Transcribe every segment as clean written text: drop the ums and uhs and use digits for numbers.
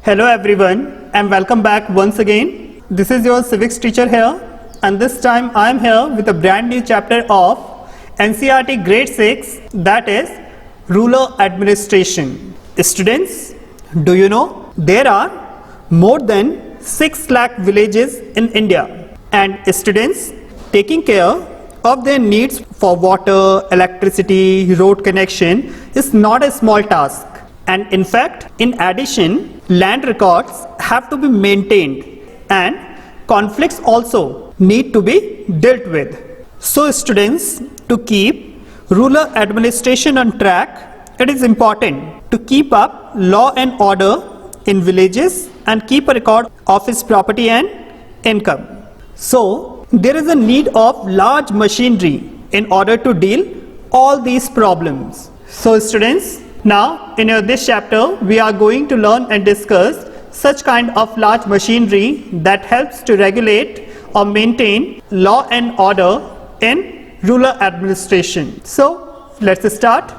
Hello everyone and welcome back once again. This is your civics teacher here, and this time I am here with a brand new chapter of NCERT grade 6, that is rural administration. Students, do you know there are more than 6 lakh villages in India, and students, taking care of their needs for water, electricity, road connection is not a small task. And in fact, in addition, land records have to be maintained and conflicts also need to be dealt with. So students, to keep rural administration on track, it is important to keep up law and order in villages and keep a record of its property and income. So there is a need of large machinery in order to deal all these problems. So students, now in this chapter we are going to learn and discuss such kind of large machinery that helps to regulate or maintain law and order in rural administration. So let's start.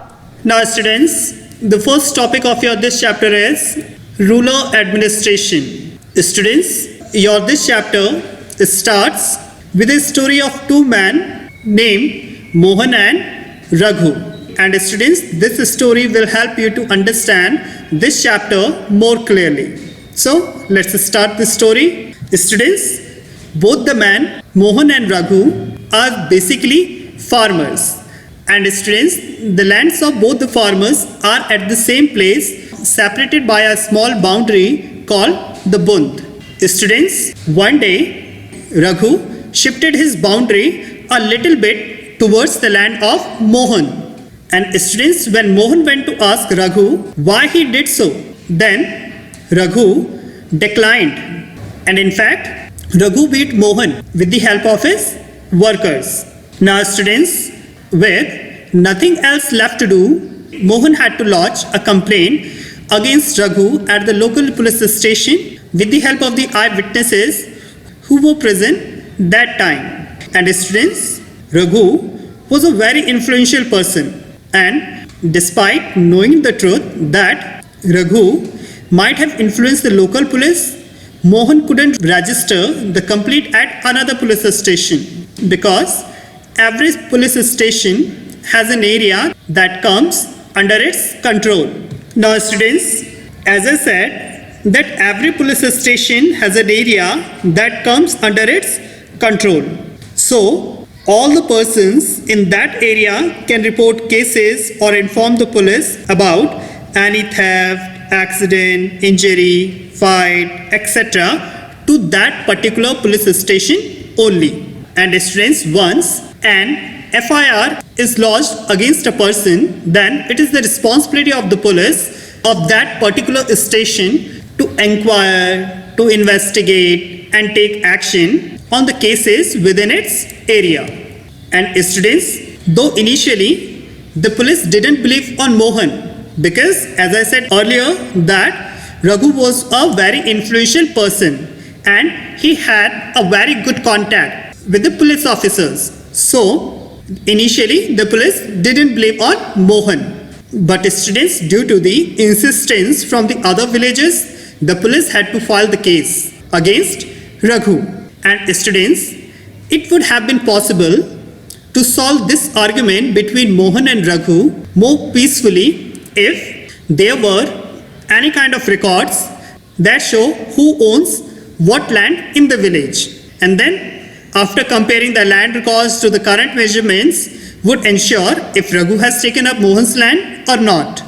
Now students, the first topic of your this chapter is rural administration. Students, your this chapter starts with a story of two men named Mohan and Raghu. And students, this story will help you to understand this chapter more clearly. So let's start the story. Students, both the men Mohan and Raghu are basically farmers. And students, the lands of both the farmers are at the same place, separated by a small boundary called the Bund. Students, one day Raghu shifted his boundary a little bit towards the land of Mohan. And students, when Mohan went to ask Raghu why he did so, then Raghu declined. And in fact, Raghu beat Mohan with the help of his workers. Now students, with nothing else left to do, Mohan had to lodge a complaint against Raghu at the local police station with the help of the eyewitnesses who were present that time. And students, Raghu was a very influential person. And despite knowing the truth that Raghu might have influenced the local police, Mohan couldn't register the complaint at another police station because every police station has an area that comes under its control. Now students, as I said, that every police station has an area that comes under its control. So all the persons in that area can report cases or inform the police about any theft, accident, injury, fight, etc. to that particular police station only. And students, once an FIR is lodged against a person, then it is the responsibility of the police of that particular station to inquire, to investigate and take action on the cases within its area. And students, though initially the police didn't believe on Mohan because, as I said earlier, that Raghu was a very influential person and he had a very good contact with the police officers. So initially the police didn't believe on Mohan. But students, due to the insistence from the other villages, the police had to file the case against Raghu. And students, it would have been possible to solve this argument between Mohan and Raghu more peacefully if there were any kind of records that show who owns what land in the village. And then after comparing the land records to the current measurements would ensure if Raghu has taken up Mohan's land or not.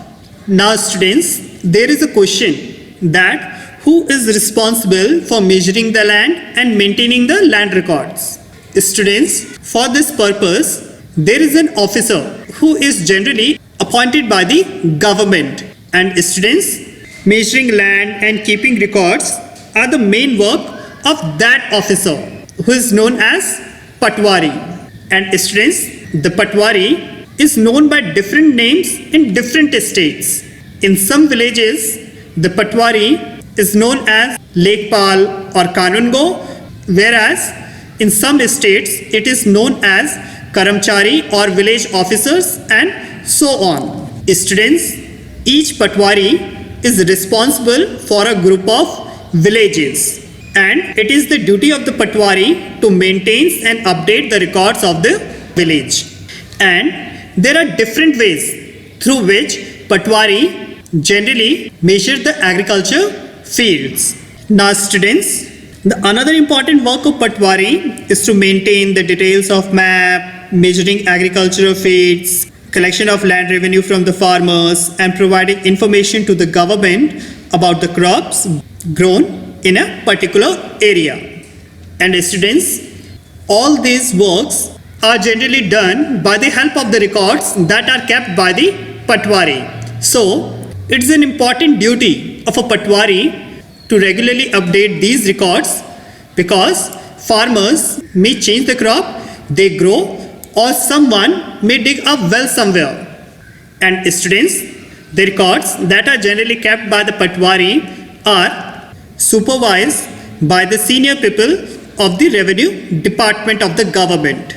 Now students, there is a question that who is responsible for measuring the land and maintaining the land records? Students, for this purpose, there is an officer who is generally appointed by the government. And students, measuring land and keeping records are the main work of that officer, who is known as Patwari. And students, the Patwari is known by different names in different states. In some villages, the Patwari is known as Lekpal or Kanungo, whereas in some states it is known as Karamchari or village officers and so on. Students, each Patwari is responsible for a group of villages, and it is the duty of the Patwari to maintain and update the records of the village. And there are different ways through which Patwari generally measure the agriculture fields. Now students, the another important work of Patwari is to maintain the details of map, measuring agricultural fields, collection of land revenue from the farmers, and providing information to the government about the crops grown in a particular area. And students, all these works are generally done by the help of the records that are kept by the Patwari. So, it is an important duty of a Patwari to regularly update these records, because farmers may change the crop they grow, or someone may dig a well somewhere. And students, the records that are generally kept by the Patwari are supervised by the senior people of the revenue department of the government.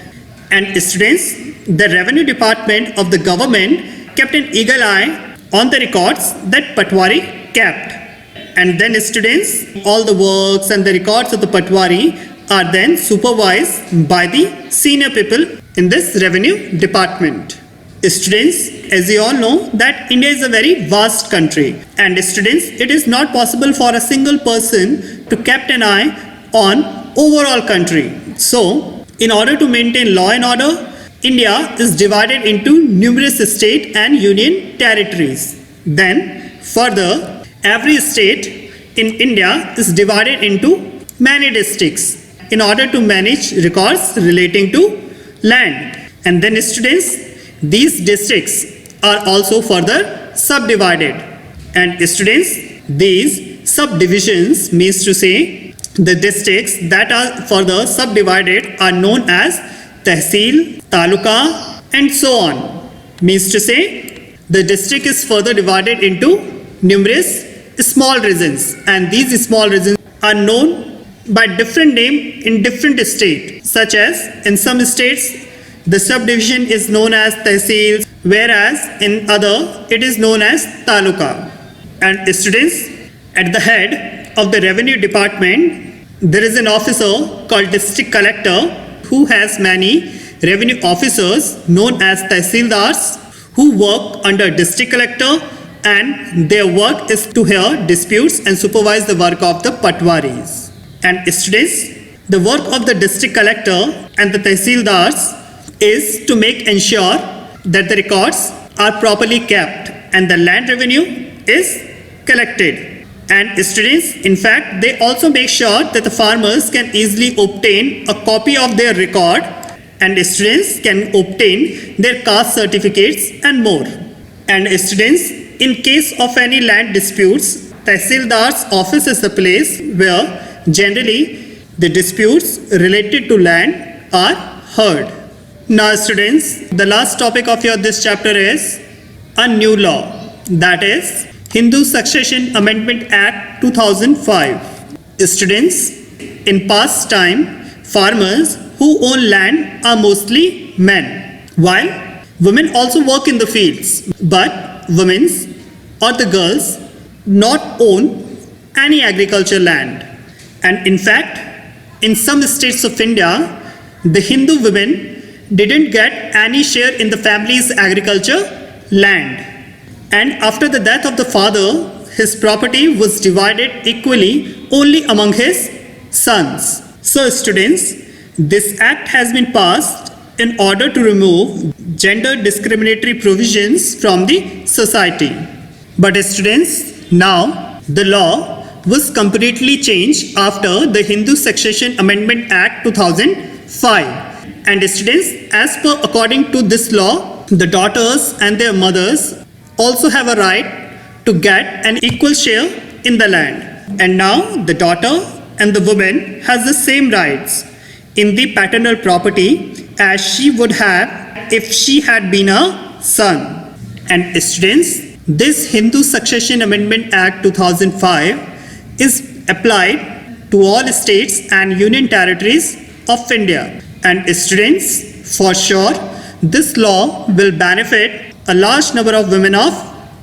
And students, the revenue department of the government kept an eagle eye on the records that Patwari kept. And then students, all the works and the records of the Patwari are then supervised by the senior people in this revenue department. Students, as you all know that India is a very vast country, and students, it is not possible for a single person to keep an eye on overall country. So, in order to maintain law and order, India is divided into numerous state and union territories. Then, further, every state in India is divided into many districts in order to manage records relating to land. And then students, these districts are also further subdivided. And students, these subdivisions means to say the districts that are further subdivided are known as Tehsil, Taluka, and so on. Means to say the district is further divided into numerous small regions, and these small regions are known by different name in different states, such as in some states the subdivision is known as Tehsil, whereas in other it is known as Taluka. And students, at the head of the revenue department there is an officer called district collector, who has many revenue officers known as Tehsildars, who work under district collector, and their work is to hear disputes and supervise the work of the Patwaris. And students, the work of the district collector and the Tehsildars is to make ensure that the records are properly kept and the land revenue is collected. And students, in fact, they also make sure that the farmers can easily obtain a copy of their record, and students can obtain their caste certificates and more. And students, in case of any land disputes, Tehsildar's office is the place where generally the disputes related to land are heard. Now students, the last topic of your this chapter is a new law, that is Hindu Succession Amendment Act 2005. Students, in past time, farmers who own land are mostly men, while women also work in the fields, but women or the girls not own any agriculture land. And in fact, in some states of India, the Hindu women didn't get any share in the family's agriculture land. And after the death of the father, his property was divided equally only among his sons. So students, this act has been passed in order to remove gender discriminatory provisions from the society. But students, now the law was completely changed after the Hindu Succession Amendment Act 2005. And students, as per according to this law, the daughters and their mothers also have a right to get an equal share in the land. And now the daughter and the woman has the same rights in the paternal property as she would have if she had been a son. And students, this Hindu Succession Amendment Act 2005 is applied to all states and union territories of India. And students, for sure, this law will benefit a large number of women of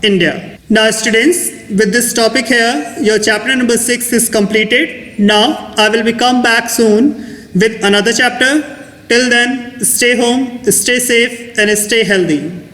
India. Now students, with this topic here, your chapter number 6 is completed. Now I will be come back soon with another chapter. Till then, stay home, stay safe and stay healthy.